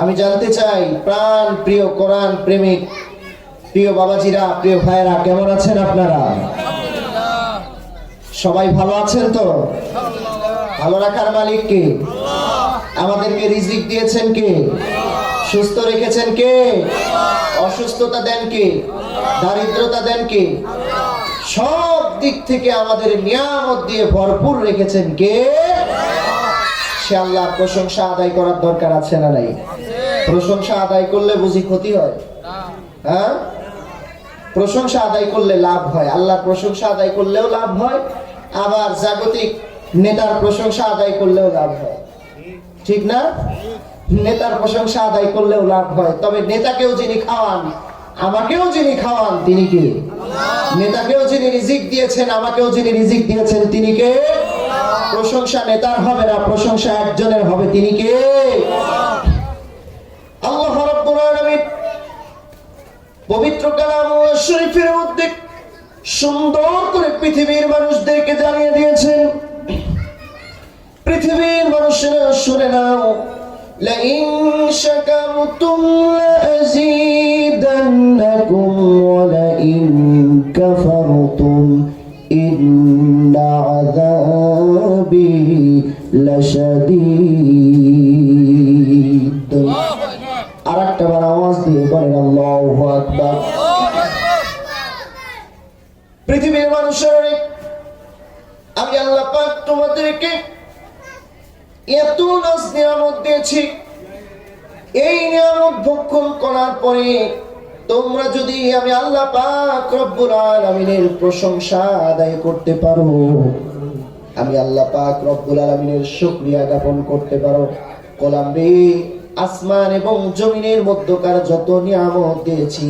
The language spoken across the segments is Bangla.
আমি জানতে চাই প্রাণ প্রিয় কোরআন প্রেমিক প্রিয় বাবাজিরা, প্রিয় ভাইরা, কেমন আছেন আপনারা? সবাই ভালো আছেন তো? ভালো রাখার মালিক কে? আমাদেরকে রিজিক দিয়েছেন কে? সুস্থ রেখেছেন কে? অসুস্থতা দেন কে? দারিদ্রতা দেন কে? সব দিক থেকে আমাদের নিয়ামত দিয়ে ভরপুর রেখেছেন কে? সে আল্লাহর প্রশংসা আদায় করার দরকার আছে না নাই? প্রশংসা আদায় করলে বুঝি ক্ষতি হয়? হ্যাঁ, প্রশংসা আদায় করলে লাভ হয়। আল্লাহর প্রশংসা আদায় করলেও লাভ হয়, আবার জাগতিক নেতার প্রশংসা আদায় করলেও লাভ হয়, ঠিক না? নেতার প্রশংসা আদায় করলেও লাভ হয়, তবে নেতাকেও যিনি খাওয়ান, আমাকেও যিনি খাওয়ান তিনি কে? নেতাকেও যিনি রিজিক দিয়েছেন, আমাকেও যিনি রিজিক দিয়েছেন তিনি কে? প্রশংসা নেতার হবে না, প্রশংসা একজনের হবে, তিনি কে? আল্লাহ রাব্বুল আলামিন পবিত্র কালামুল্লাহ শরীফের মধ্যে সুন্দর করে পৃথিবীর মানুষদেরকে জানিয়ে দিয়েছেন। পৃথিবীর মানুষেরা শুনে নাও, লাইন শাকারতুম লাযীদান্নাকুম ওয়া লাইন কাফারতুম ইন্না আযাবি লাশাদীদ। আরেকটা বার আওয়াজ দিয়ে বলেন আল্লাহু আকবার। পৃথিবীর মানুষের আমি আল্লাহ পাক তোমাদেরকে এত নাজ নিয়ামত দিয়েছি, এই নিয়ামত ভক্ষণ করার পরে তোমরা যদি আমি আল্লাহ পাক রব্বুল আলামিনের প্রশংসা আদায় করতে পারো, আমি আল্লাহ পাক রব্বুল আলামিনের শুকরিয়া জ্ঞাপন করতে পারো, কলামে আসমান এবং জমিনের মধ্যকার যত নিয়ামত দিয়েছি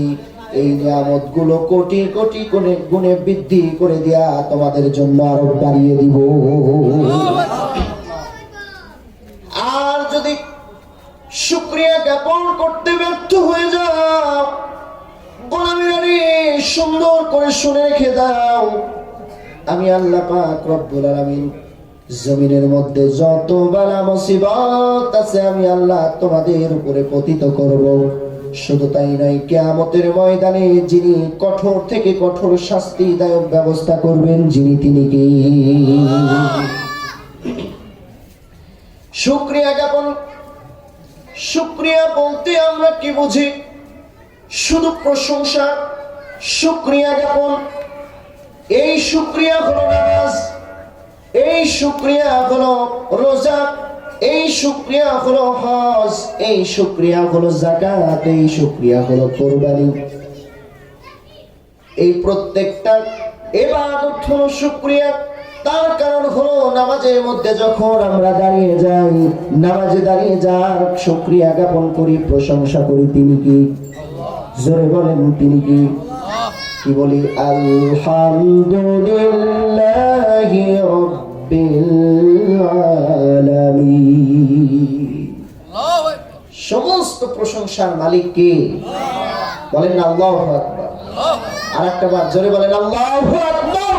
এই নিয়ামত গুলো কোটি কোটি গুণে বৃদ্ধি করে দিয়া তোমাদের জন্য আরো বাড়িয়ে দিব। আর যদি শুকরিয়া জ্ঞাপন করতে ব্যর্থ হয়ে যাও, গোলামেরা সুন্দর করে শুনে রেখে দাও, আমি আল্লাহ পাক রব্বুল আলামিন জমিনের মধ্যে যত বালা মুসিবত আছে আমি আল্লাহ তোমাদের উপরে পতিত করব। শুধু তাই নয়, কিয়ামতের ময়দানে যিনি কঠোর থেকে কঠোর শাস্তিদায়ক ব্যবস্থা করবেন যিনি, তিনি কে? শুকরিয়া জ্ঞাপন। শুকরিয়া বলতে আমরা কি বুঝি? শুধু প্রশংসা, শুকরিয়া জ্ঞাপন। এই শুকরিয়া হলো নামাজ, এই শুকরিয়া হলো রোজা, এই শুকরিয়া হলো হজ, এই শুকরিয়া হলো যাকাত, এই শুকরিয়া হলো কুরবানি। এই প্রত্যেকটা ইবাদত হলো শুকরিয়া। তার কারণ হলো নামাজের মধ্যে যখন আমরা দাঁড়িয়ে যাই, নামাজে দাঁড়িয়ে যার শুকরিয়া জ্ঞাপন করি, প্রশংসা করি, তিনি কি? জোরে বলেন তিনি কি? কি বলি? আলহামদুলিল্লাহি রাব্বিল আলামিন। সমস্ত প্রশংসার মালিক কে? বলেন না আল্লাহু আকবার। আরেকটা বার জোরে বলেন আল্লাহু আকবার।